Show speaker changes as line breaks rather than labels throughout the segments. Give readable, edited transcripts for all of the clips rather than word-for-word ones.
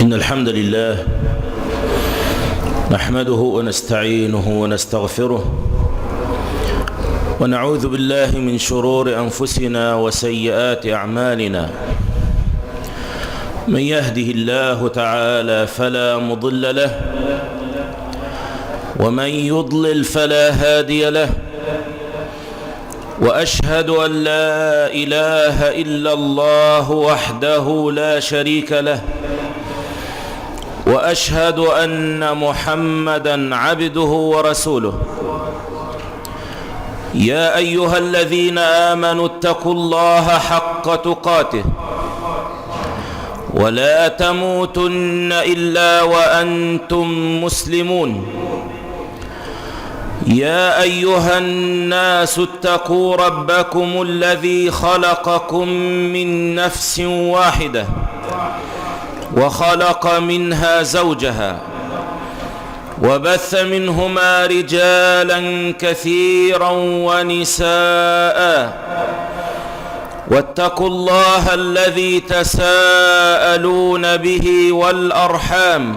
إن الحمد لله نحمده ونستعينه ونستغفره ونعوذ بالله من شرور أنفسنا وسيئات أعمالنا. من يهده الله تعالى فلا مضل له ومن يضلل فلا هادي له، وأشهد أن لا إله إلا الله وحده لا شريك له، وأشهد أن محمدًا عبده ورسوله. يا أيها الذين آمنوا اتقوا الله حق تقاته ولا تموتن إلا وأنتم مسلمون. يا أيها الناس اتقوا ربكم الذي خلقكم من نفس واحدة وخلق منها زوجها وبث منهما رجالا كثيرا ونساء، واتقوا الله الذي تساءلون به والأرحام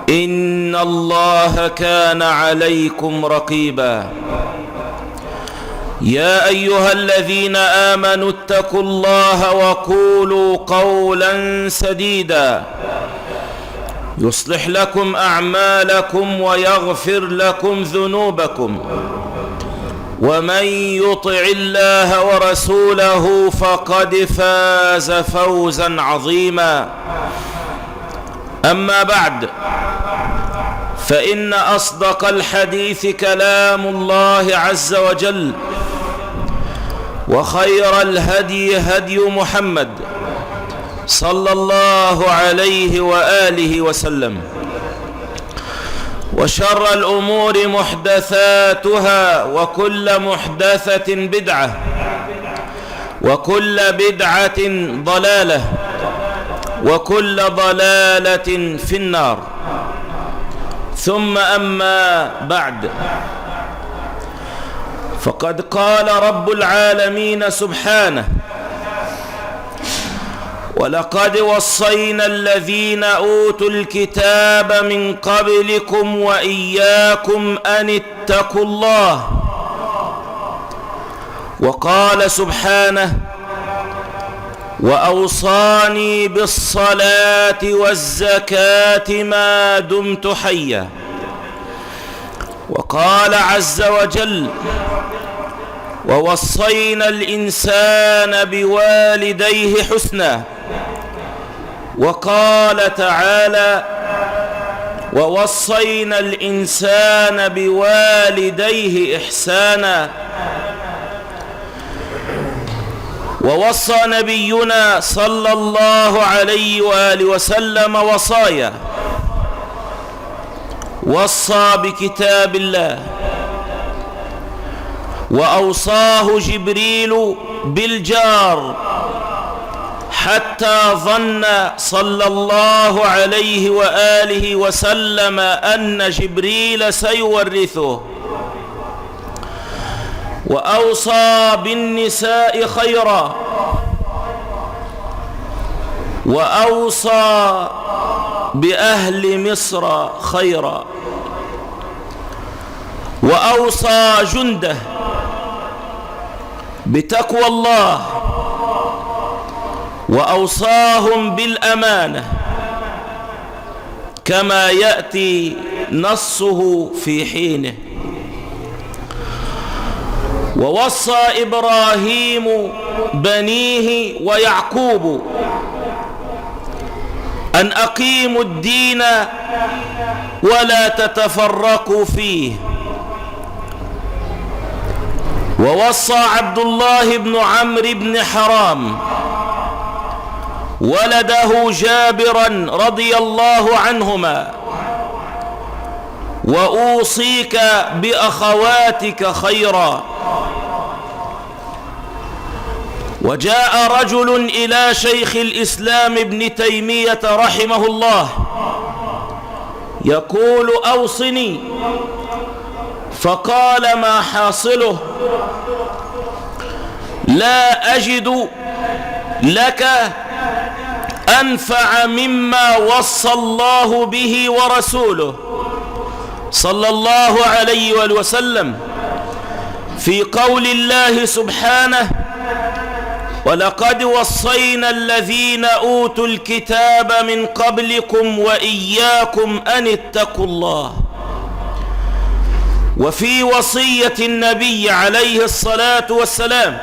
إن الله كان عليكم رقيبا. يا أيها الذين آمنوا اتقوا الله وقولوا قولا سديدا يصلح لكم أعمالكم ويغفر لكم ذنوبكم، ومن يطع الله ورسوله فقد فاز فوزا عظيما. أما بعد، فإن أصدق الحديث كلام الله عز وجل، وخير الهدي هدي محمد صلى الله عليه وآله وسلم، وشر الأمور محدثاتها، وكل محدثة بدعة، وكل بدعة ضلالة، وكل ضلالة في النار. ثم أما بعد، فقد قال رب العالمين سبحانه: ولقد وصينا الذين أوتوا الكتاب من قبلكم وإياكم أن اتقوا الله. وقال سبحانه: وأوصاني بالصلاة والزكاة ما دمت حيا. وقال عز وجل: ووصينا الإنسان بوالديه حسنا. وقال تعالى: ووصينا الإنسان بوالديه إحسانا. ووصى نبينا صلى الله عليه وآله وسلم وصايا، وصى بكتاب الله، وأوصاه جبريل بالجار، حتى ظن صلى الله عليه وآله وسلم أن جبريل سيورثه. وأوصى بالنساء خيرا، وأوصى بأهل مصر خيرا، وأوصى جنده بتقوى الله، وأوصاهم بالأمانة، كما يأتي نصه في حينه. ووصى إبراهيم بنيه ويعقوب أن أقيموا الدين ولا تتفرقوا فيه. ووصى عبد الله بن عمرو بن حرام ولده جابرا رضي الله عنهما: وأوصيك بأخواتك خيرا. وجاء رجل إلى شيخ الإسلام ابن تيمية رحمه الله يقول: أوصني. فقال: ما حاصله؟ لا أجد لك أنفع مما وصى الله به ورسوله صلى الله عليه وآله وسلم في قول الله سبحانه: ولقد وصينا الذين أوتوا الكتاب من قبلكم وإياكم أن اتقوا الله. وفي وصية النبي عليه الصلاة والسلام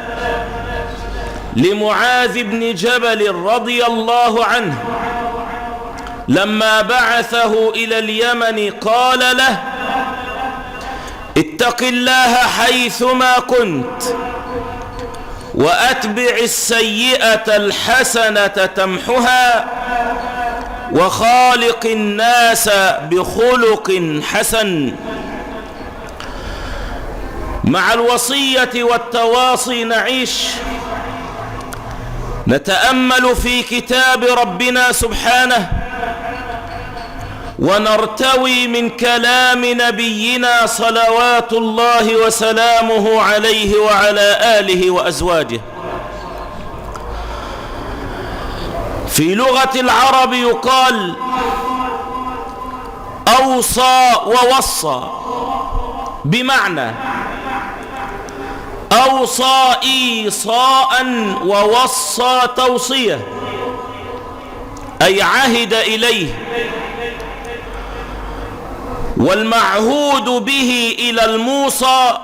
لمعاذ بن جبل رضي الله عنه لما بعثه إلى اليمن قال له: اتق الله حيثما كنت وأتبع السيئة الحسنة تمحها وخالق الناس بخلق حسن. مع الوصية والتواصي نعيش، نتأمل في كتاب ربنا سبحانه ونرتوي من كلام نبينا صلوات الله وسلامه عليه وعلى آله وأزواجه. في لغة العرب يقال أوصى ووصى، بمعنى أوصى إيصاء ووصى توصية، أي عهد إليه. والمعهود به إلى الموصى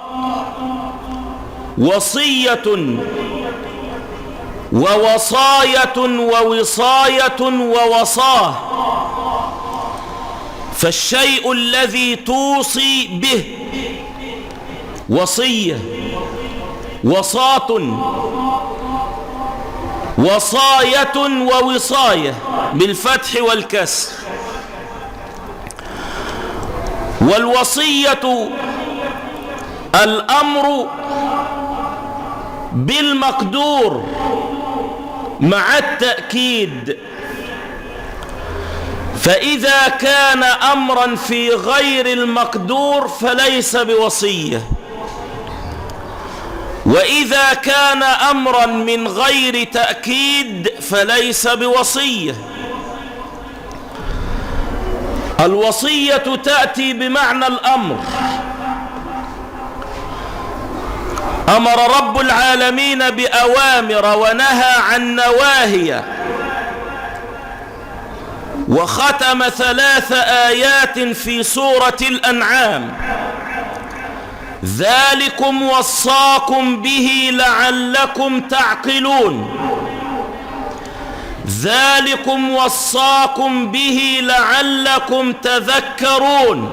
وصية ووصاية ووصاية ووصاه، فالشيء الذي توصي به وصية، وصاة، وصاية ووصاية بالفتح والكسر. والوصية الأمر بالمقدور مع التأكيد، فإذا كان أمرا في غير المقدور فليس بوصية، وإذا كان أمرا من غير تأكيد فليس بوصية. الوصية تأتي بمعنى الأمر. أمر رب العالمين بأوامر ونهى عن نواهي، وختم 3 آيات في سورة الأنعام: ذلكم وصاكم به لعلكم تعقلون، ذلكم وصاكم به لعلكم تذكرون،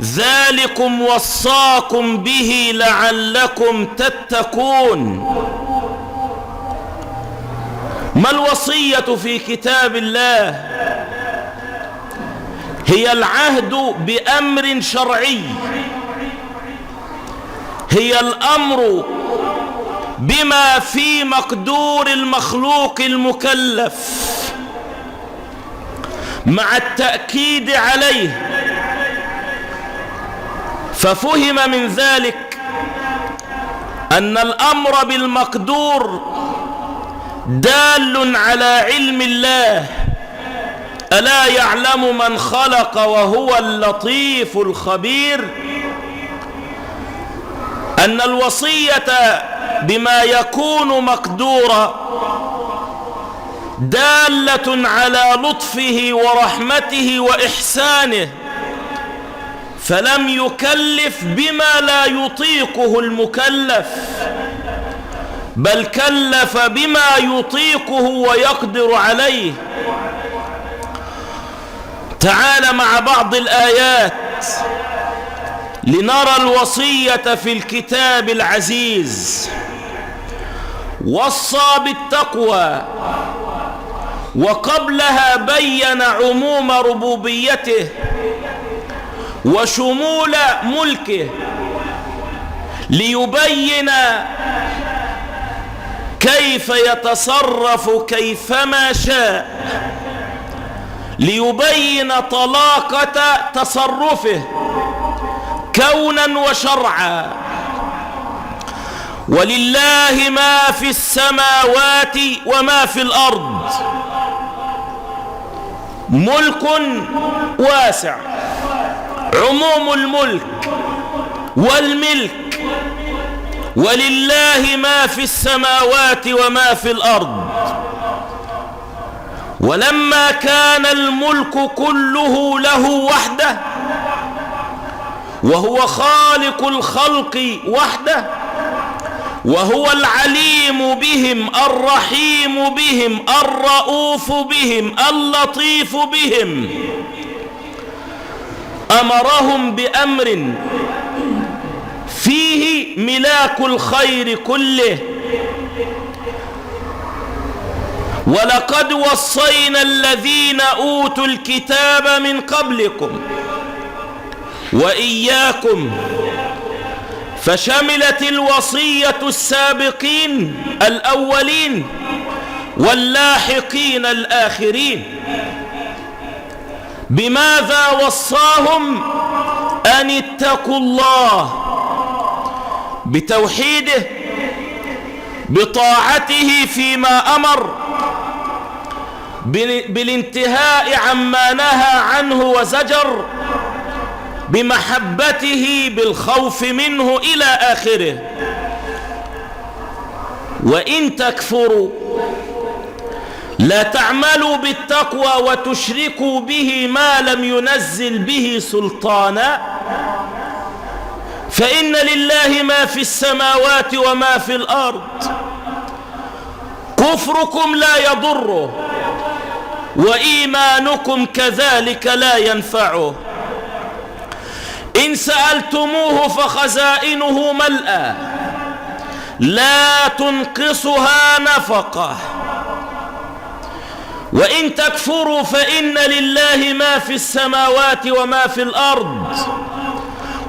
ذلكم وصاكم به لعلكم تتقون. ما الوصية في كتاب الله؟ هي العهد بأمر شرعي، هي الأمر بما في مقدور المخلوق المكلف مع التأكيد عليه. ففهم من ذلك أن الأمر بالمقدور دال على علم الله، ألا يعلم من خلق وهو اللطيف الخبير. أن الوصية بما يكون مقدورا دالة على لطفه ورحمته وإحسانه، فلم يكلف بما لا يطيقه المكلف، بل كلف بما يطيقه ويقدر عليه. تعال مع بعض الآيات لنرى الوصية في الكتاب العزيز. وصى بالتقوى، وقبلها بين عموم ربوبيته وشمول ملكه ليبين كيف يتصرف كيفما شاء، ليبين طلاقة تصرفه كونا وشرعا. ولله ما في السماوات وما في الأرض. ملك واسع، عموم الملك والملك، ولله ما في السماوات وما في الأرض. ولما كان الملك كله له وحده، وهو خالق الخلق وحده، وهو العليم بهم الرحيم بهم الرؤوف بهم اللطيف بهم، أمرهم بأمر فيه ملاك الخير كله. ولقد وصينا الذين أوتوا الكتاب من قبلكم وإياكم، فشملت الوصية السابقين الأولين واللاحقين الآخرين. بماذا وصاهم؟ أن اتقوا الله بتوحيده، بطاعته فيما أمر، بالانتهاء عما نهى عنه وزجر، بمحبته، بالخوف منه إلى آخره. وإن تكفروا لا تعملوا بالتقوى وتشركوا به ما لم ينزل به سلطانا، فإن لله ما في السماوات وما في الأرض. كفركم لا يضره، وإيمانكم كذلك لا ينفعه. إن سألتموه فخزائنه ملأى لا تنقصها نفقة. وإن تكفروا فإن لله ما في السماوات وما في الأرض،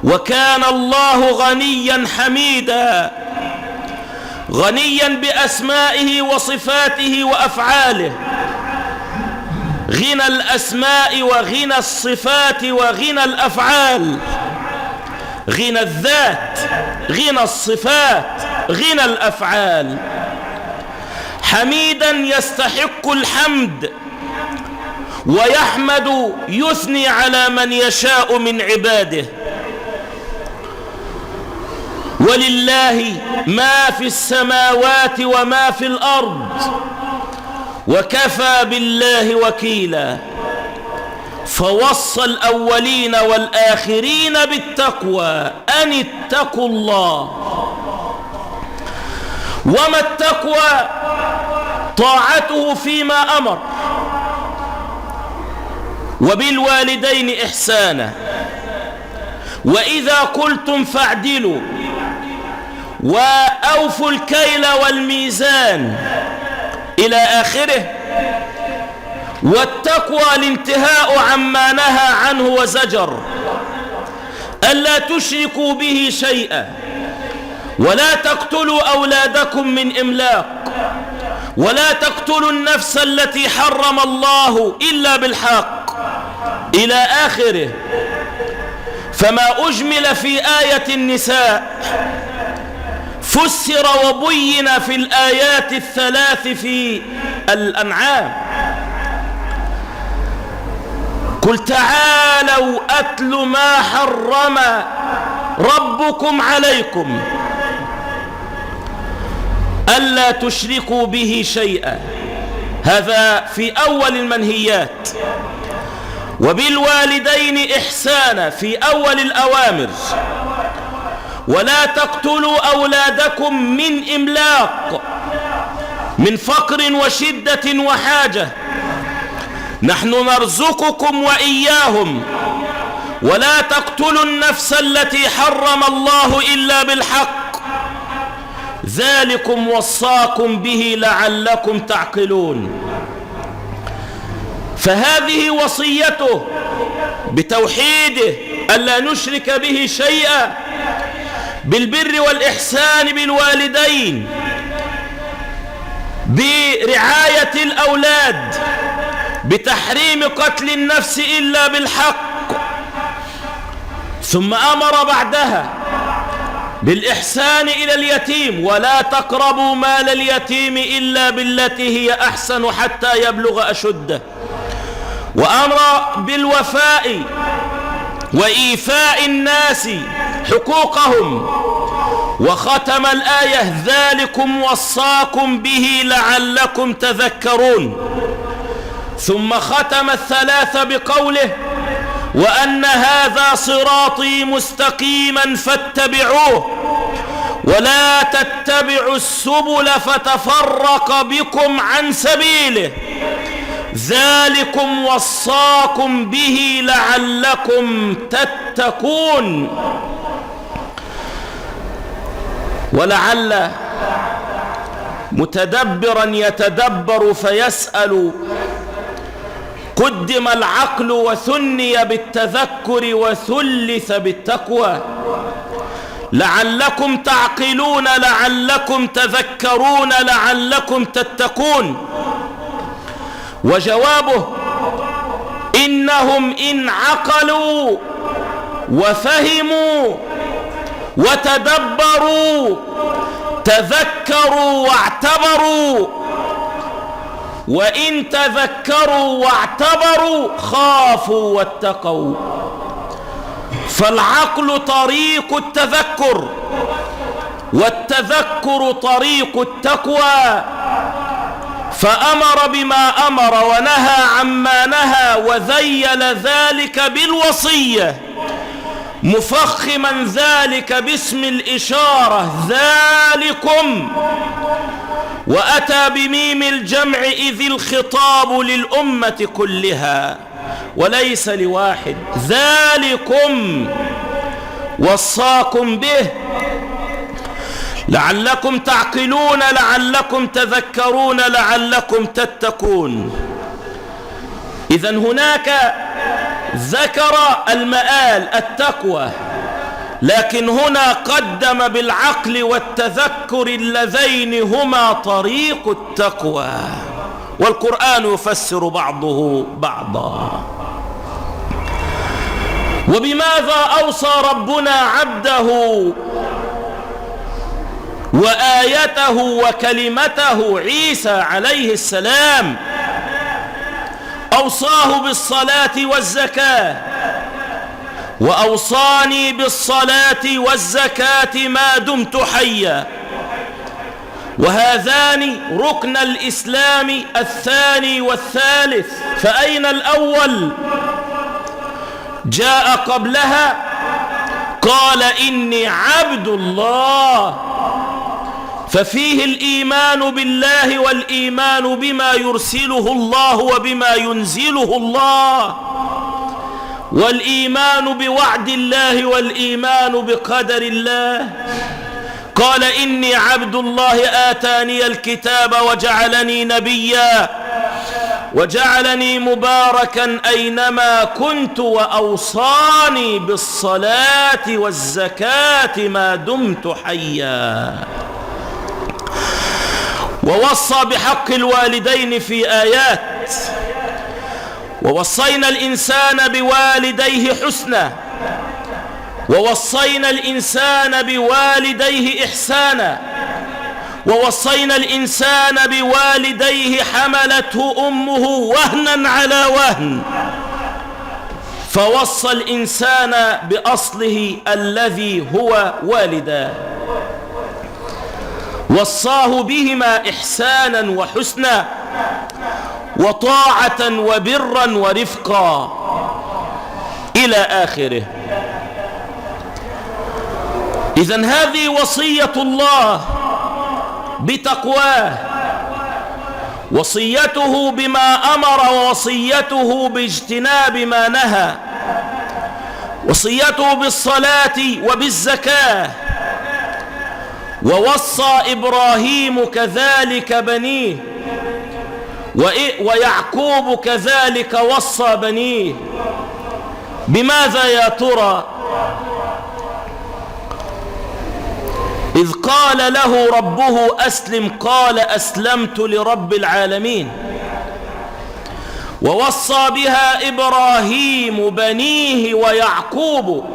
وكان الله غنيا حميدا، غنيا بأسمائه وصفاته وأفعاله، غنى الأسماء وغنى الصفات وغنى الأفعال، غنى الذات، غنى الصفات، غنى الأفعال. حميدا يستحق الحمد، ويحمد يثني على من يشاء من عباده. ولله ما في السماوات وما في الأرض، وكفى بالله وكيلا. فوصى الأولين والآخرين بالتقوى، أن اتقوا الله. وما التقوى؟ طاعته فيما أمر، وبالوالدين إحسانا، وإذا قلتم فاعدلوا، وأوفوا الكيل والميزان إلى آخره. والتقوى الانتهاء عما نهى عنه وزجر، ألا تشركوا به شيئا، ولا تقتلوا أولادكم من إملاق، ولا تقتلوا النفس التي حرم الله إلا بالحق إلى آخره. فما أجمل في آية النساء فسر وبين في الآيات الثلاث في الأنعام. قل تعالوا أتل ما حرم ربكم عليكم ألا تشركوا به شيئا، هذا في أول المنهيات. وبالوالدين إحسانا في أول الأوامر. ولا تقتلوا أولادكم من إملاق، من فقر وشدة وحاجة، نحن نرزقكم وإياهم. ولا تقتلوا النفس التي حرم الله إلا بالحق، ذلكم وصاكم به لعلكم تعقلون. فهذه وصيته بتوحيده ألا نشرك به شيئا، بالبر والإحسان بالوالدين، برعاية الأولاد، بتحريم قتل النفس إلا بالحق. ثم أمر بعدها بالإحسان إلى اليتيم، ولا تقربوا مال اليتيم إلا بالتي هي أحسن حتى يبلغ أشده، وأمر بالوفاء وإيفاء الناس حقوقهم، وختم الآية: ذلكم وصاكم به لعلكم تذكرون. ثم ختم الثلاث بقوله: وأن هذا صراطي مستقيما فاتبعوه ولا تتبعوا السبل فتفرق بكم عن سبيله ذلكم وصاكم به لعلكم تتقون. ولعل متدبرا يتدبر فيسأل: قدم العقل وثني بالتذكر وثلث بالتقوى، لعلكم تعقلون لعلكم تذكرون لعلكم تتقون. وجوابه: إنهم إن عقلوا وفهموا وتدبروا تذكروا واعتبروا، وإن تذكروا واعتبروا خافوا واتقوا. فالعقل طريق التذكر، والتذكر طريق التقوى، فأمر بما أمر ونهى عما نهى، وذيل ذلك بالوصية مفخما ذلك باسم الإشارة ذلكم، وأتى بميم الجمع إذ الخطاب للأمة كلها وليس لواحد. ذلكم وصاكم به لعلكم تعقلون لعلكم تذكرون لعلكم تتقون. إذن هناك ذكر المآل التقوى، لكن هنا قدم بالعقل والتذكر اللذين هما طريق التقوى، والقرآن يفسر بعضه بعضا. وبماذا أوصى ربنا عبده وآيته وكلمته عيسى عليه السلام؟ أوصاه بالصلاة والزكاة، وأوصاني بالصلاة والزكاة ما دمت حيا، وهذان ركن الإسلام الثاني والثالث، فأين الأول؟ جاء قبلها قال: إني عبد الله، ففيه الإيمان بالله والإيمان بما يرسله الله وبما ينزله الله، والإيمان بوعد الله والإيمان بقدر الله. قال: إني عبد الله آتاني الكتاب وجعلني نبيا وجعلني مباركا أينما كنت وأوصاني بالصلاة والزكاة ما دمت حيا. ووصى بحق الوالدين في آيات: ووصينا الإنسان بوالديه حسنا، ووصينا الإنسان بوالديه إحسانا، ووصينا الإنسان بوالديه حملته أمه وهنا على وهن، فوصى الإنسان بأصله الذي هو والداه، وصاه بهما إحسانا وحسنا وطاعة وبرا ورفقا إلى آخره. إذن هذه وصية الله بتقواه، وصيته بما أمر، ووصيته باجتناب ما نهى، وصيته بالصلاة وبالزكاة. ووصى إبراهيم كذلك بنيه، ويعقوب كذلك وصى بنيه. بماذا يا ترى؟ إذ قال له ربه أسلم قال أسلمت لرب العالمين. ووصى بها إبراهيم بنيه ويعقوب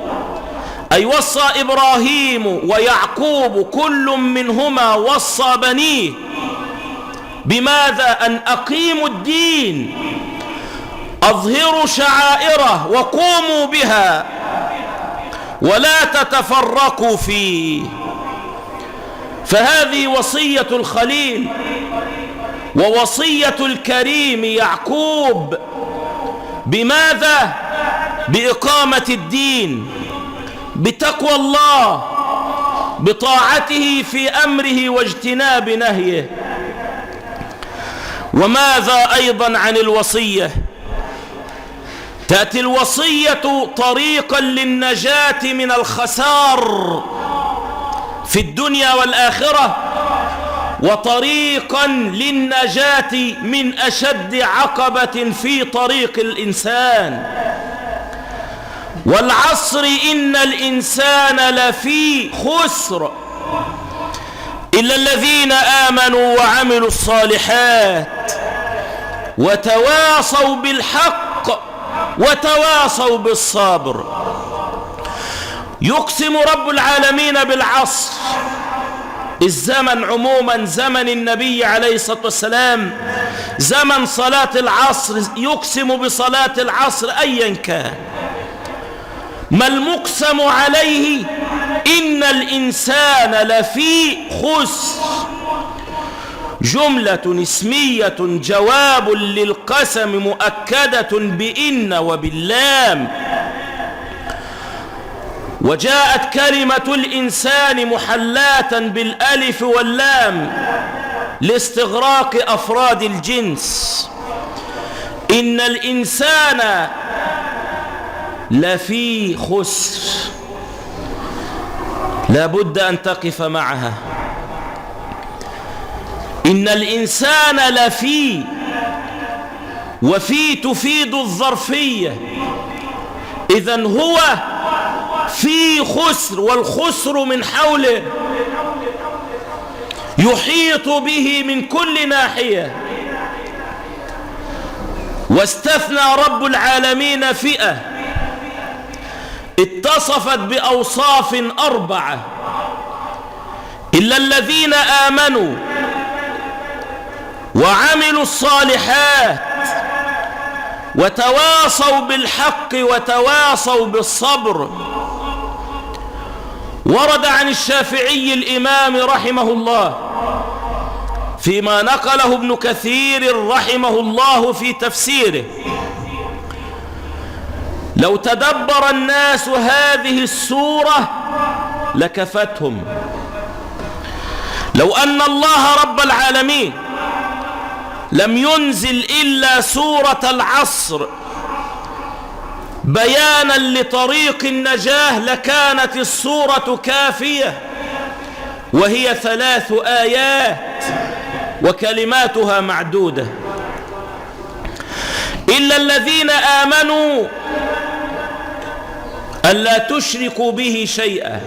أي وصى إبراهيم ويعقوب كل منهما وصى بنيه بماذا؟ أن أقيموا الدين، أظهروا شعائره وقوموا بها ولا تتفرقوا فيه. فهذه وصية الخليل ووصية الكريم يعقوب بماذا؟ بإقامة الدين، بتقوى الله، بطاعته في أمره واجتناب نهيه. وماذا أيضا عن الوصية؟ تأتي الوصية طريقا للنجاة من الخسار في الدنيا والآخرة، وطريقا للنجاة من أشد عقبة في طريق الإنسان. والعصر إن الإنسان لفي خسر إلا الذين آمنوا وعملوا الصالحات وتواصوا بالحق وتواصوا بالصبر. يقسم رب العالمين بالعصر، الزمن عموما، زمن النبي عليه الصلاة والسلام، زمن صلاة العصر، يقسم بصلاة العصر أيا كان. ما المقسم عليه؟ إن الإنسان لفي خسر، جملة اسمية جواب للقسم مؤكدة بإن وباللام. وجاءت كلمة الإنسان محلاة بالألف واللام لاستغراق أفراد الجنس. إن الإنسان لفي خسر، لا بد أن تقف معها. إن الإنسان لفي، وفي تفيد الظرفية، إذن هو في خسر، والخسر من حوله يحيط به من كل ناحية. واستثنى رب العالمين فئة اتصفت بأوصاف 4: إلا الذين آمنوا وعملوا الصالحات وتواصوا بالحق وتواصوا بالصبر. ورد عن الشافعي الإمام رحمه الله فيما نقله ابن كثير رحمه الله في تفسيره: لو تدبر الناس هذه السورة لكفتهم. لو أن الله رب العالمين لم ينزل إلا سورة العصر بيانا لطريق النجاة لكانت السورة كافية، وهي 3 آيات وكلماتها معدودة. إلا الذين آمنوا ألا تشركوا به شيئا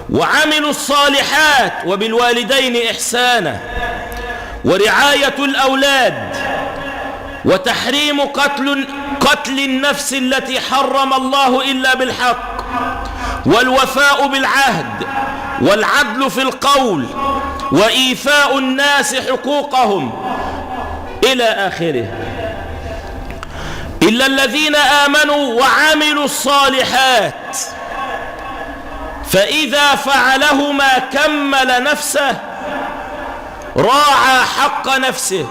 وعملوا الصالحات وبالوالدين إحسانا ورعاية الأولاد وتحريم قتل النفس التي حرم الله إلا بالحق والوفاء بالعهد والعدل في القول وإيفاء الناس حقوقهم إلى آخره. إلا الذين آمنوا وعملوا الصالحات، فإذا فعلهما كمل نفسه، راعى حق نفسه،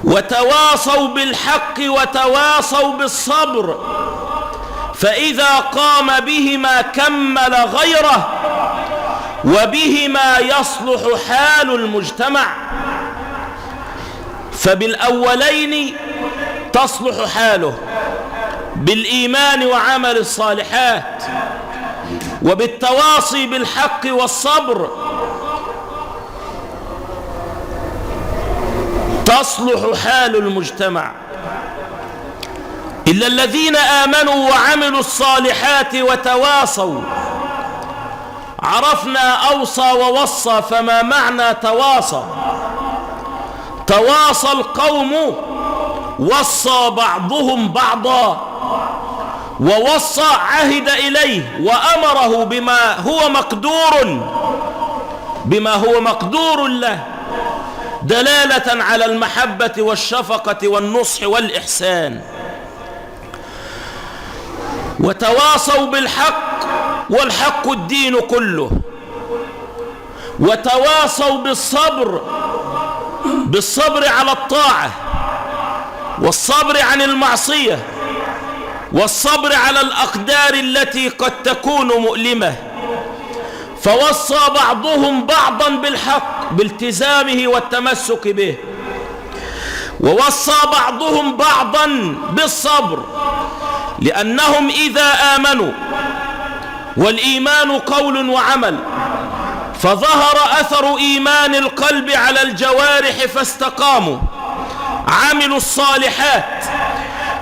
وتواصوا بالحق وتواصوا بالصبر، فإذا قام بهما كمل غيره، وبهما يصلح حال المجتمع. فبالأولين تصلح حاله بالإيمان وعمل الصالحات، وبالتواصي بالحق والصبر تصلح حال المجتمع. إلا الذين آمنوا وعملوا الصالحات وتواصوا. عرفنا أوصى ووصى، فما معنى تواصى؟ تواصى القوم، وصى بعضهم بعضا، ووصى عهد إليه وأمره بما هو مقدور له، دلالة على المحبة والشفقة والنصح والإحسان. وتواصوا بالحق، والحق الدين كله. وتواصوا بالصبر على الطاعة، والصبر عن المعصية، والصبر على الأقدار التي قد تكون مؤلمة. فوصى بعضهم بعضا بالحق بالتزامه والتمسك به، ووصى بعضهم بعضا بالصبر، لأنهم إذا آمنوا، والإيمان قول وعمل، فظهر أثر إيمان القلب على الجوارح فاستقاموا عملوا الصالحات.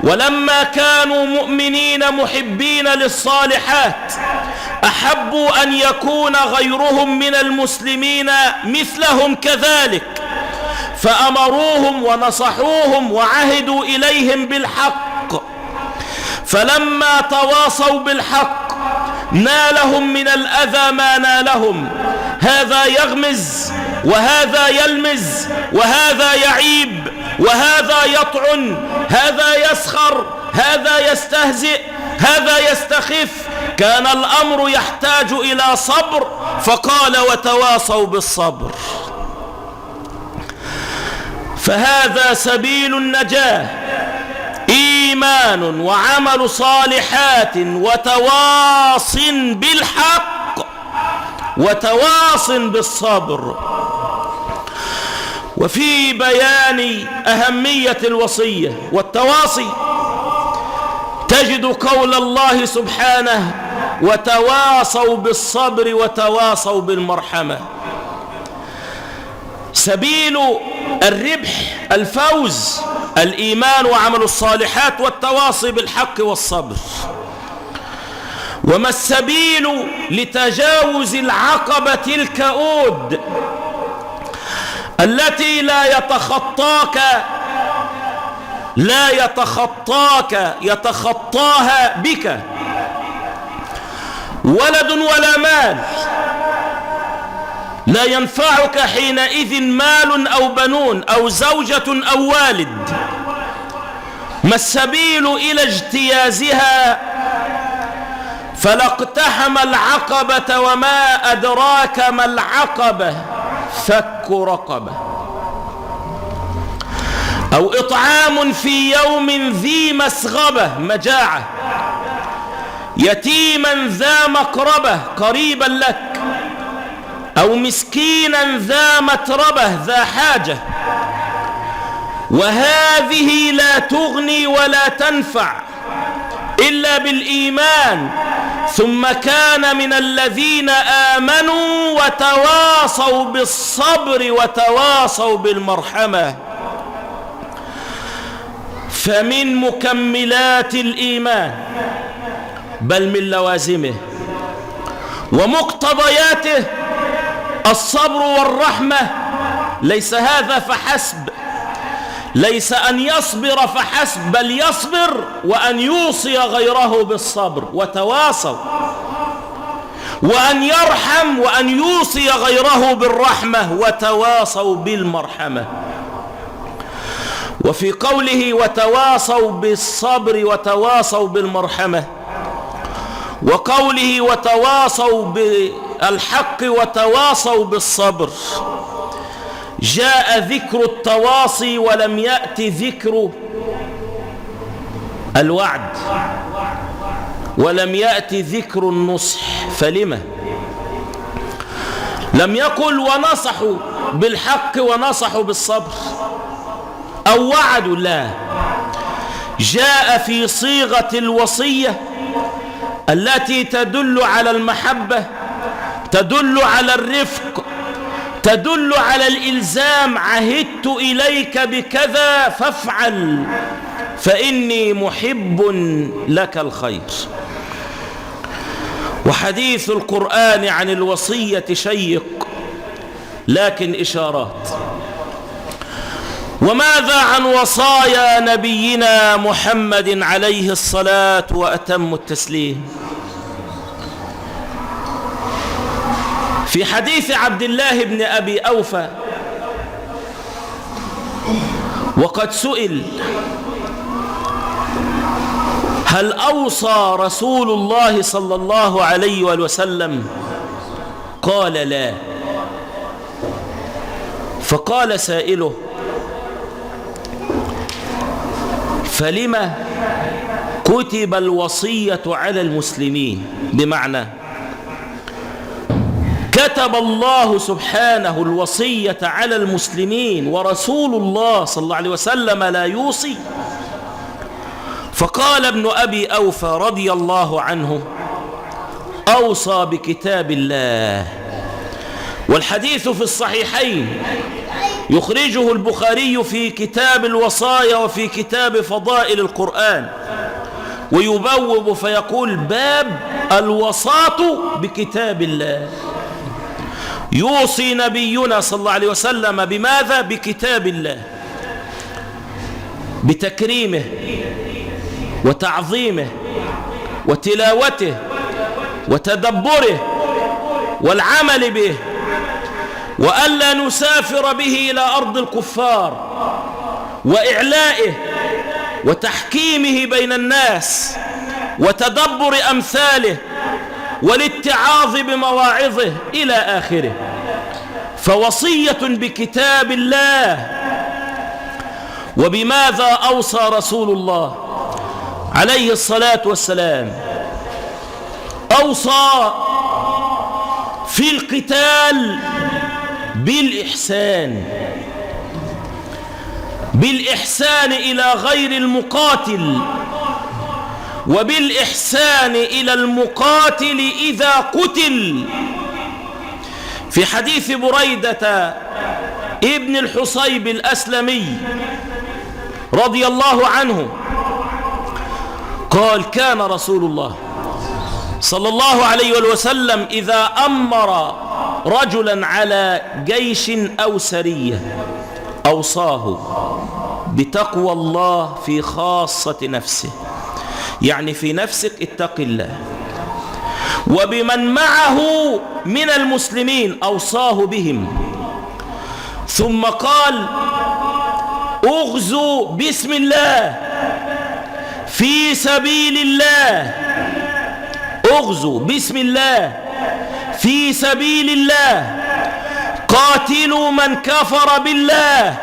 ولما كانوا مؤمنين محبين للصالحات أحبوا أن يكون غيرهم من المسلمين مثلهم كذلك، فأمروهم ونصحوهم وعهدوا إليهم بالحق. فلما تواصوا بالحق نالهم من الأذى ما نالهم، هذا يغمز وهذا يلمز، وهذا يعيب وهذا يطعن، هذا يسخر، هذا يستهزئ، هذا يستخف. كان الأمر يحتاج إلى صبر، فقال وتواصوا بالصبر. فهذا سبيل النجاة، إيمان وعمل صالحات وتواص بالحق وتواص بالصبر. وفي بيان أهمية الوصية والتواصي تجد قول الله سبحانه وتواصوا بالصبر وتواصوا بالمرحمة. سبيل الربح الفوز الإيمان وعمل الصالحات والتواصي بالحق والصبر. وما السبيل لتجاوز العقبة الكؤود التي يتخطاها بك ولد ولا مال، لا ينفعك حينئذ مال أو بنون أو زوجة أو والد. ما السبيل إلى اجتيازها؟ فلاقتحم العقبة وما أدراك ما العقبة، فك رقبة أو إطعام في يوم ذي مسغبة مجاعة، يتيما ذا مقربة قريبا لك، أو مسكينا ذا متربة ذا حاجة. وهذه لا تغني ولا تنفع إلا بالإيمان. ثم كان من الذين آمنوا وتواصوا بالصبر وتواصوا بالمرحمة. فمن مكملات الإيمان بل من لوازمه ومقتضياته الصبر والرحمة. ليس هذا فحسب، ليس أن يصبر فحسب، بل يصبر وأن يوصي غيره بالصبر وتواصوا، وأن يرحم وأن يوصي غيره بالرحمة وتواصوا بالمرحمة. وفي قوله وتواصوا بالصبر وتواصوا بالمرحمة، وقوله وتواصوا بالحق وتواصوا بالصبر، جاء ذكر التواصي ولم يأتي ذكر الوعد، ولم يأتي ذكر النصح. فلما لم يقل ونصحوا بالحق ونصحوا بالصبر أو وعدوا؟ لا، جاء في صيغة الوصية التي تدل على المحبة، تدل على الرفق، تدل على الإلزام. عهدت إليك بكذا فافعل فإني محب لك الخير. وحديث القرآن عن الوصية شيق لكن إشارات. وماذا عن وصايا نبينا محمد عليه الصلاة وأتم التسليم؟ في حديث عبد الله بن أبي أوفى وقد سئل: هل أوصى رسول الله صلى الله عليه وسلم؟ قال: لا. فقال سائله: فلما كتب الوصية على المسلمين؟ بمعنى كتب الله سبحانه الوصية على المسلمين ورسول الله صلى الله عليه وسلم لا يوصي؟ فقال ابن أبي أوفى رضي الله عنه: أوصى بكتاب الله. والحديث في الصحيحين، يخرجه البخاري في كتاب الوصايا وفي كتاب فضائل القرآن، ويبوب فيقول: باب الوصاة بكتاب الله. يوصي نبينا صلى الله عليه وسلم بماذا؟ بكتاب الله، بتكريمه وتعظيمه وتلاوته وتدبره والعمل به، وألا نسافر به إلى أرض الكفار، وإعلائه وتحكيمه بين الناس وتدبر أمثاله والاتعاظ بمواعظه إلى آخره. فوصية بكتاب الله. وبماذا أوصى رسول الله عليه الصلاة والسلام؟ أوصى في القتال بالإحسان إلى غير المقاتل، وبالإحسان إلى المقاتل إذا قتل. في حديث بريدة ابن الحصيب الأسلمي رضي الله عنه قال: كان رسول الله صلى الله عليه وسلم إذا أمر رجلا على جيش أو سرية أوصاه بتقوى الله في خاصة نفسه، يعني في نفسك اتق الله، وبمن معه من المسلمين أوصاه بهم، ثم قال: اغزوا بسم الله في سبيل الله، اغزوا بسم الله في سبيل الله، قاتلوا من كفر بالله.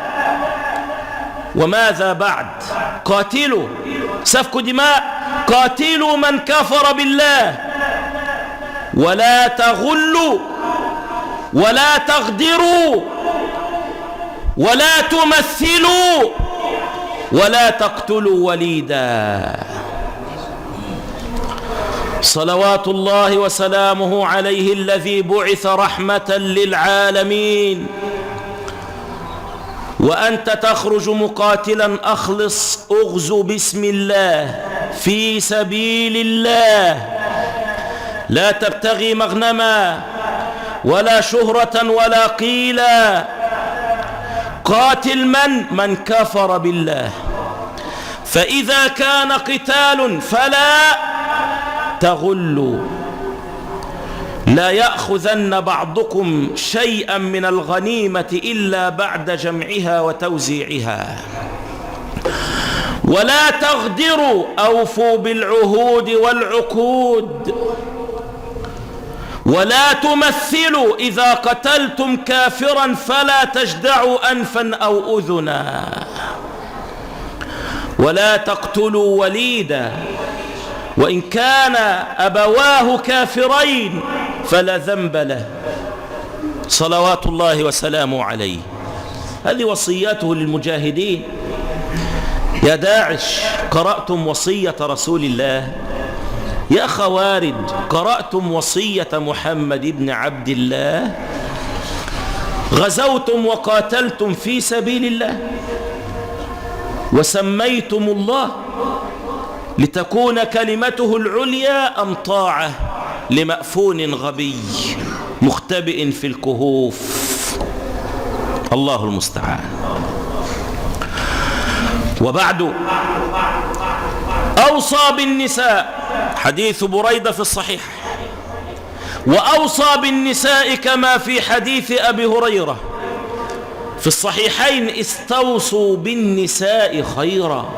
وماذا بعد؟ قاتلوا، سفك دماء، قاتلوا من كفر بالله، ولا تغلوا ولا تغدروا ولا تمثلوا ولا تقتلوا وليدا. صلوات الله وسلامه عليه الذي بعث رحمة للعالمين. وأنت تخرج مقاتلا أخلص، أغزو بسم الله في سبيل الله، لا تبتغي مغنما ولا شهرة ولا قيلا، قاتل من كفر بالله. فإذا كان قتال فلا تغلوا، لا يأخذن بعضكم شيئا من الغنيمة إلا بعد جمعها وتوزيعها، ولا تغدروا، أوفوا بالعهود والعقود، ولا تمثلوا، إذا قتلتم كافرا فلا تجدعوا أنفا أو أذنا، ولا تقتلوا وليدا وإن كان أبواه كافرين فلا ذنب له، صلوات الله وسلامه عليه. هذه وصياته للمجاهدين. يا داعش، قرأتم وصية رسول الله؟ يا خوارج، قرأتم وصية محمد بن عبد الله؟ غزوتم وقاتلتم في سبيل الله وسميتم الله لتكون كلمته العليا أم طاعة لمأفون غبي مختبئ في الكهوف؟ الله المستعان. وبعد أوصى بالنساء، حديث بريدة في الصحيح، وأوصى بالنساء كما في حديث أبي هريرة في الصحيحين: استوصوا بالنساء خيرا،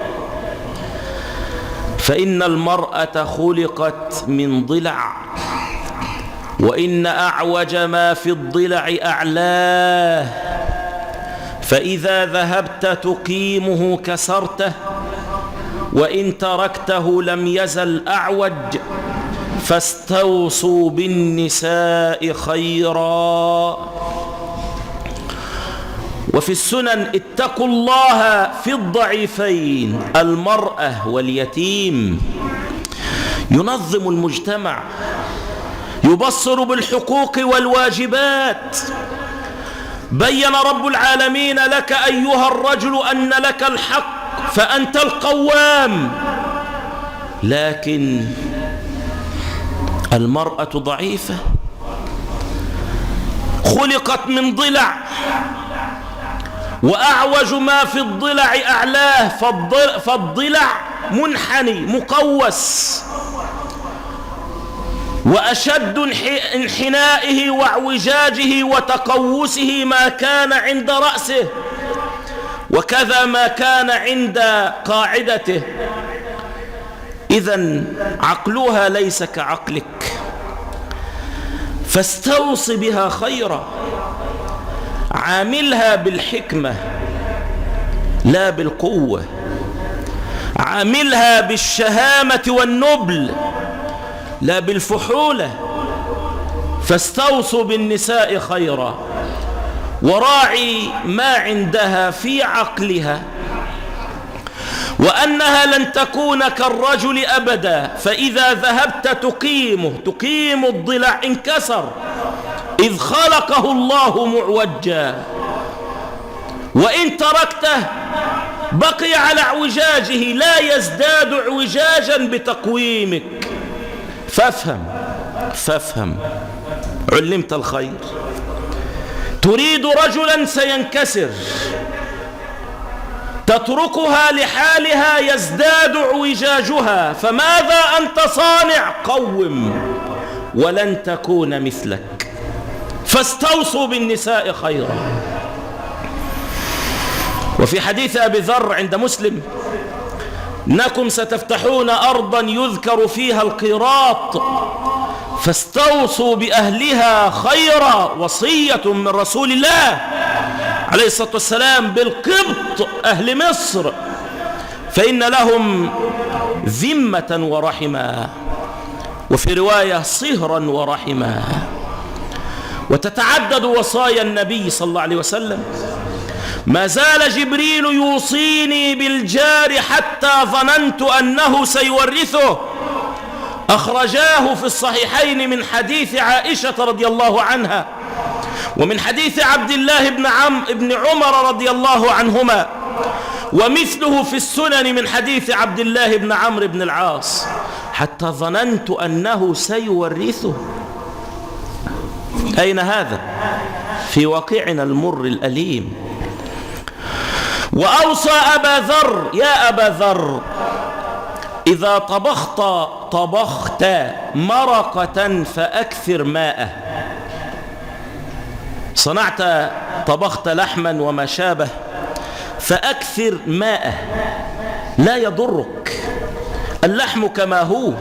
فإن المرأة خلقت من ضلع، وإن أعوج ما في الضلع أعلاه، فإذا ذهبت تقيمه كسرته، وإن تركته لم يزل أعوج، فاستوصوا بالنساء خيرا. وفي السنن: اتقوا الله في الضعيفين، المرأة واليتيم. ينظم المجتمع، يبصر بالحقوق والواجبات. بين رب العالمين لك أيها الرجل أن لك الحق فأنت القوام، لكن المرأة ضعيفة، خلقت من ضلع، وأعوج ما في الضلع أعلاه، فالضلع منحني مقوس، وأشد انحنائه واعوجاجه وتقوسه ما كان عند رأسه، وكذا ما كان عند قاعدته. إذن عقلها ليس كعقلك، فاستوص بها خيرا، عاملها بالحكمة لا بالقوة، عاملها بالشهامة والنبل لا بالفحولة. فاستوصوا بالنساء خيرا، وراعي ما عندها في عقلها، وأنها لن تكون كالرجل أبدا، فإذا ذهبت تقيم الضلع انكسر، إذ خلقه الله معوجا، وإن تركته بقي على اعوجاجه، لا يزداد اعوجاجا بتقويمك. فافهم، علمت الخير. تريد رجلا سينكسر، تتركها لحالها يزداد اعوجاجها، فماذا أنت صانع؟ قوم، ولن تكون مثلك. فاستوصوا بالنساء خيرا. وفي حديث أبي ذر عند مسلم: إنكم ستفتحون أرضا يذكر فيها القيراط، فاستوصوا بأهلها خيرا. وصية من رسول الله عليه الصلاة والسلام بالقبط أهل مصر، فإن لهم ذمة ورحمة، وفي رواية صهرا ورحمة. وتتعدد وصايا النبي صلى الله عليه وسلم. ما زال جبريل يوصيني بالجار حتى ظننت أنه سيورثه، أخرجاه في الصحيحين من حديث عائشة رضي الله عنها، ومن حديث عبد الله بن عمر رضي الله عنهما، ومثله في السنن من حديث عبد الله بن عمرو بن العاص، حتى ظننت أنه سيورثه. أين هذا؟ في واقعنا المر الأليم. وأوصى أبا ذر: يا أبا ذر، إذا طبخت مرقة فأكثر ماءه. طبخت لحما وما شابه، فأكثر ماءه، لا يضرك اللحم كما هو،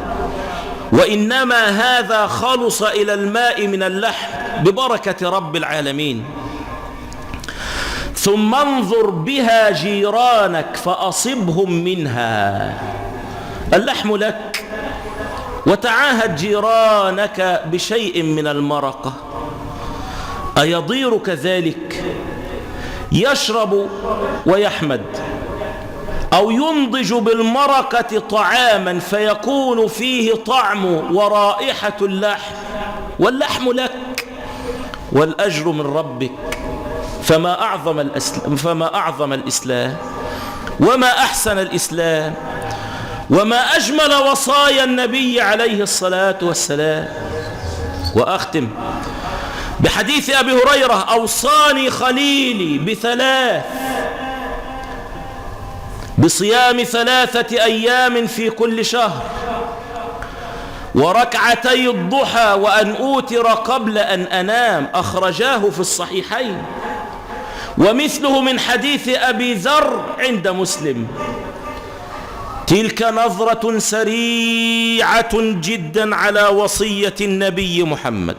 وإنما هذا خلص إلى الماء من اللحم ببركة رب العالمين. ثم انظر بها جيرانك فأصبهم منها، اللحم لك، وتعاهد جيرانك بشيء من المرقة. أيضير كذلك؟ يشرب ويحمد، أو ينضج بالمرقة طعاما فيكون فيه طعم ورائحة اللحم، واللحم لك والأجر من ربك. فما أعظم الإسلام، وما أحسن الإسلام، وما أجمل وصايا النبي عليه الصلاة والسلام. وأختم بحديث أبي هريرة: أوصاني خليلي بثلاث: بصيام 3 أيام في كل شهر، وركعتي الضحى، وأن أوتر قبل أن أنام، أخرجاه في الصحيحين. ومثله من حديث أبي ذر عند مسلم. تلك نظرة سريعة جدا على وصية النبي محمد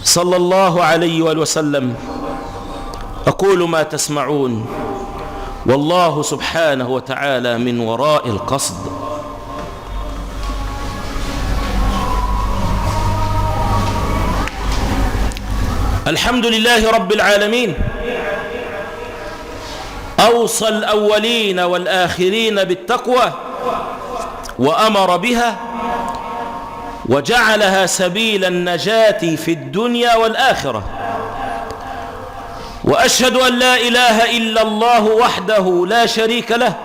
صلى الله عليه وآله وسلم. أقول ما تسمعون، والله سبحانه وتعالى من وراء القصد. الحمد لله رب العالمين، أوصى الأولين والآخرين بالتقوى وأمر بها، وجعلها سبيل النجاة في الدنيا والآخرة. وأشهد أن لا إله إلا الله وحده لا شريك له،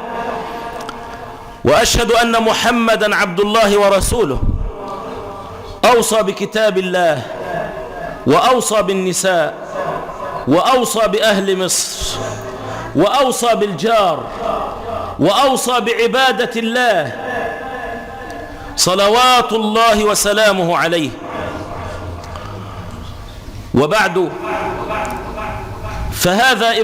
وأشهد أن محمدا عبد الله ورسوله. أوصى بكتاب الله، وأوصى بالنساء، وأوصى بأهل مصر، وأوصى بالجار، وأوصى بعبادة الله صلوات الله وسلامه عليه. وبعد، فهذان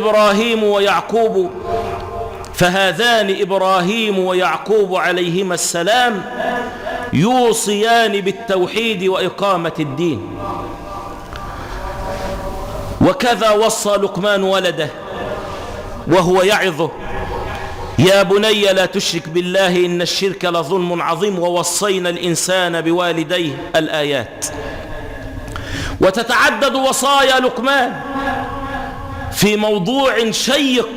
إبراهيم ويعقوب عليهما السلام يوصيان بالتوحيد وإقامة الدين. وكذا وصى لقمان ولده وهو يعظه: يا بني لا تشرك بالله إن الشرك لظلم عظيم، ووصينا الإنسان بوالديه، الآيات. وتتعدد وصايا لقمان في موضوع شيق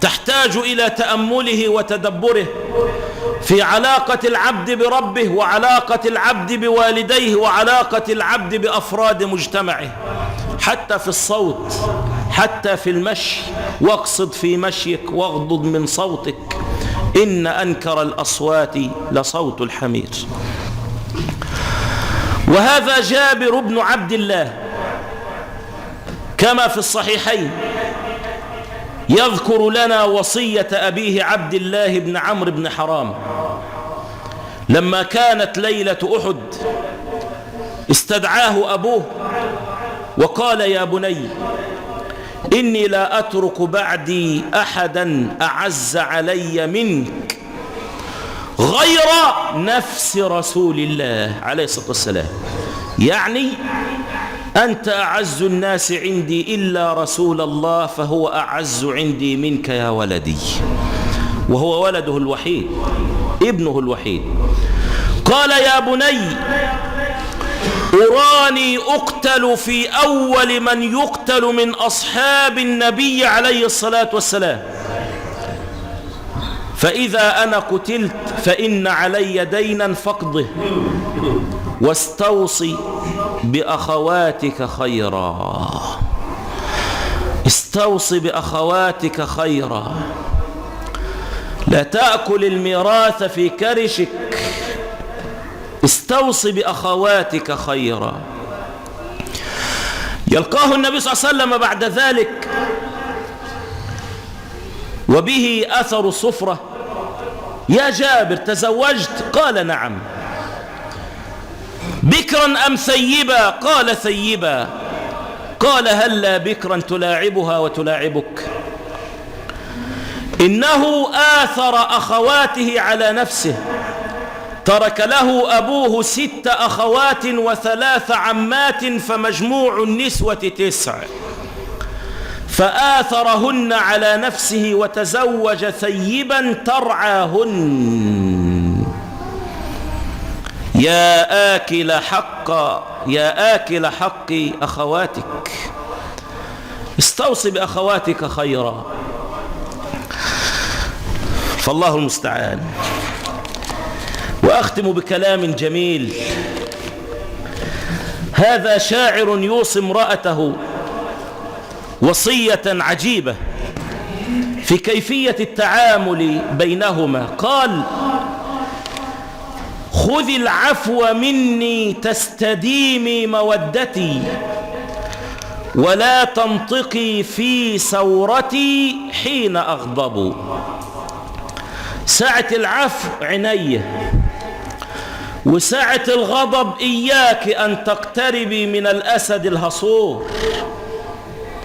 تحتاج إلى تأمله وتدبره، في علاقة العبد بربه، وعلاقة العبد بوالديه، وعلاقة العبد بأفراد مجتمعه، حتى في الصوت، حتى في المشي. واقصد في مشيك واغضض من صوتك، إن أنكر الأصوات لصوت الحمير. وهذا جابر بن عبد الله كما في الصحيحين يذكر لنا وصية أبيه عبد الله بن عمرو بن حرام. لما كانت ليلة أحد استدعاه أبوه وقال: يا بني، إني لا أترك بعدي أحدا أعز علي منك غير نفس رسول الله عليه الصلاة والسلام. يعني أنت أعز الناس عندي إلا رسول الله، فهو أعز عندي منك يا ولدي. وهو ولده الوحيد، ابنه الوحيد. قال: يا بني، أراني أقتل في أول من يقتل من أصحاب النبي عليه الصلاة والسلام، فإذا أنا قتلت فإن علي دينا فاقضه، واستوصي بأخواتك خيرا. استوصي بأخواتك خيرا، لا تأكل الميراث في كرشك، استوصي بأخواتك خيرا. يلقاه النبي صلى الله عليه وسلم بعد ذلك وبه أثر الصفرة: يا جابر، تزوجت؟ قال: نعم. بكرا أم ثيبا؟ قال: ثيبا. قال: هلا بكرا تلاعبها وتلاعبك؟ إنه آثر أخواته على نفسه، ترك له أبوه 6 أخوات و3 عمات، فمجموع النسوة 9، فآثرهن على نفسه وتزوج ثيبا ترعاهن. يا آكل حق أخواتك، استوصي بأخواتك خيرا. فالله المستعان. وأختم بكلام جميل. هذا شاعر يوصي امرأته وصية عجيبة في كيفية التعامل بينهما. قال: خذي العفو مني تستديمي مودتي، ولا تنطقي في ثورتي حين أغضب. ساعة العفو عنية، وساعة الغضب إياك أن تقتربي من الأسد الهصور،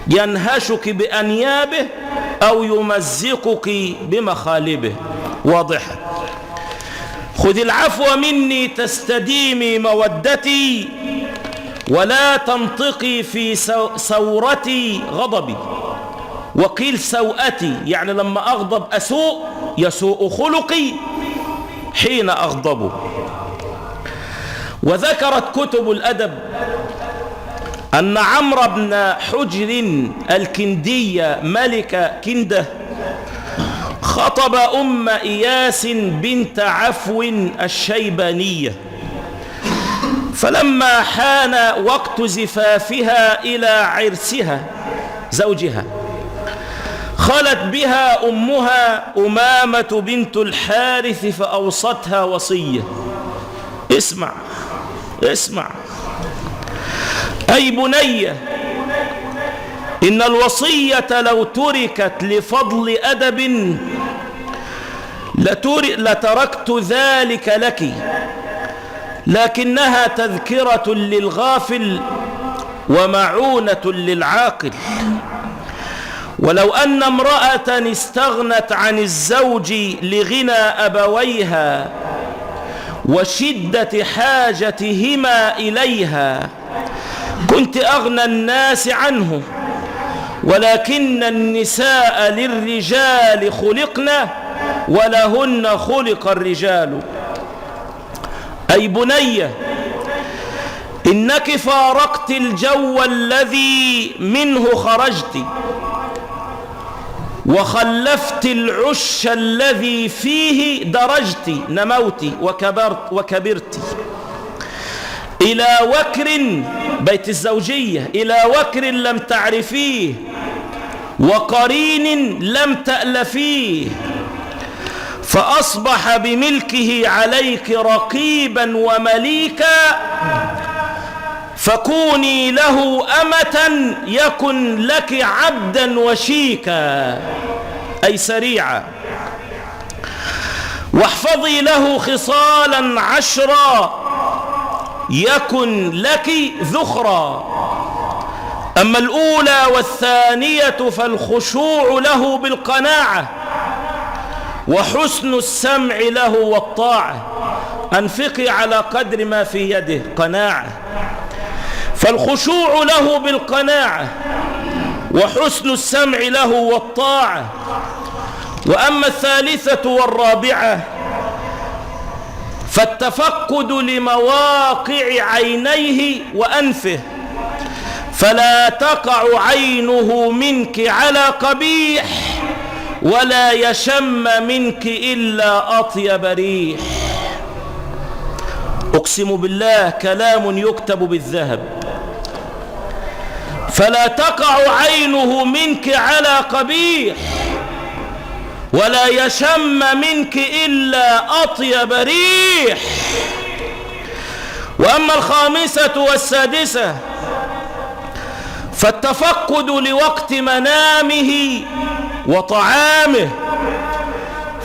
ينهشك بأنيابه أو يمزقك بمخالبه. واضح؟ خذ العفو مني تستديمي مودتي، ولا تنطقي في ثورتي غضبي. وقيل سوءتي، يعني لما أغضب أسوء، يسوء خلقي حين أغضب. وذكرت كتب الأدب أن عمرو بن حجر الكندية ملك كنده خطب أم إياس بنت عفو الشيبانية، فلما حان وقت زفافها إلى عرسها زوجها خلت بها أمها أمامة بنت الحارث فأوصتها وصية. اسمع اسمع، أي بني، إن الوصية لو تركت لفضل أدب لتركت ذلك لك، لكنها تذكرة للغافل ومعونة للعاقل. ولو أن امرأة استغنت عن الزوج لغنى أبويها وشدة حاجتهما إليها كنت أغنى الناس عنه، ولكن النساء للرجال خلقن ولهن خلق الرجال. أي بني، إنك فارقت الجو الذي منه خرجت، وخلفت العش الذي فيه درجت، نموت وكبرت إلى وكر، بيت الزوجية، إلى وكر لم تعرفيه وقرين لم تألفيه، فأصبح بملكه عليك رقيبا ومليكا، فكوني له أمة يكن لك عبدا وشيكا، أي سريعا. واحفظي له خصالا 10 يكن لك ذخرا. أما الأولى والثانية فالخشوع له بالقناعة، وحسن السمع له والطاعة. أنفقي على قدر ما في يده، قناعة. فالخشوع له بالقناعة، وحسن السمع له والطاعة. وأما الثالثة والرابعة فالتفقد لمواقع عينيه وأنفه، فلا تقع عينه منك على قبيح، ولا يشم منك إلا أطيب ريح. أقسم بالله كلام يكتب بالذهب. فلا تقع عينه منك على قبيح، ولا يشم منك إلا أطيب ريح. وأما الخامسة والسادسة فالتفقد لوقت منامه وطعامه،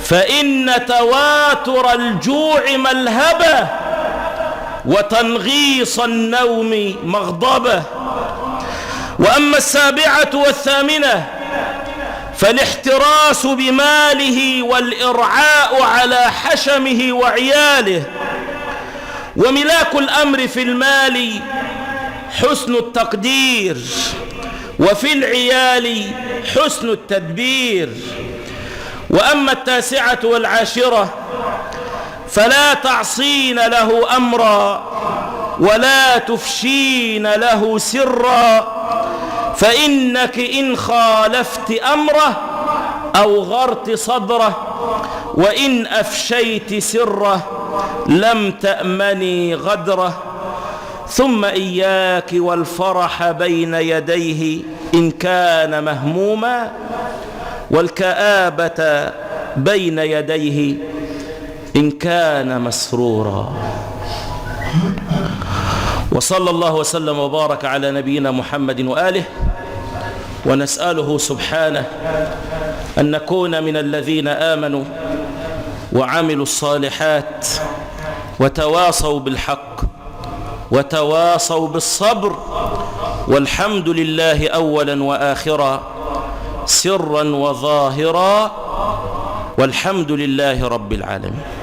فإن تواتر الجوع ملهبة، وتنغيص النوم مغضبة. وأما السابعة والثامنة فالاحتراس بماله والإرعاء على حشمه وعياله. وملاك الأمر في المال حسن التقدير، وفي العيال حسن التدبير. وأما التاسعة والعاشرة فلا تعصين له أمرا، ولا تفشين له سرا، فإنك إن خالفت أمره أوغرت صدره، وإن أفشيت سره لم تأمني غدره. ثم إياك والفرح بين يديه إن كان مهموما، والكآبة بين يديه إن كان مسرورا. وصلى الله وسلم وبارك على نبينا محمد وآله، ونسأله سبحانه أن نكون من الذين آمنوا وعملوا الصالحات وتواصوا بالحق وتواصوا بالصبر، والحمد لله أولا وآخرا سرا وظاهرا، والحمد لله رب العالمين.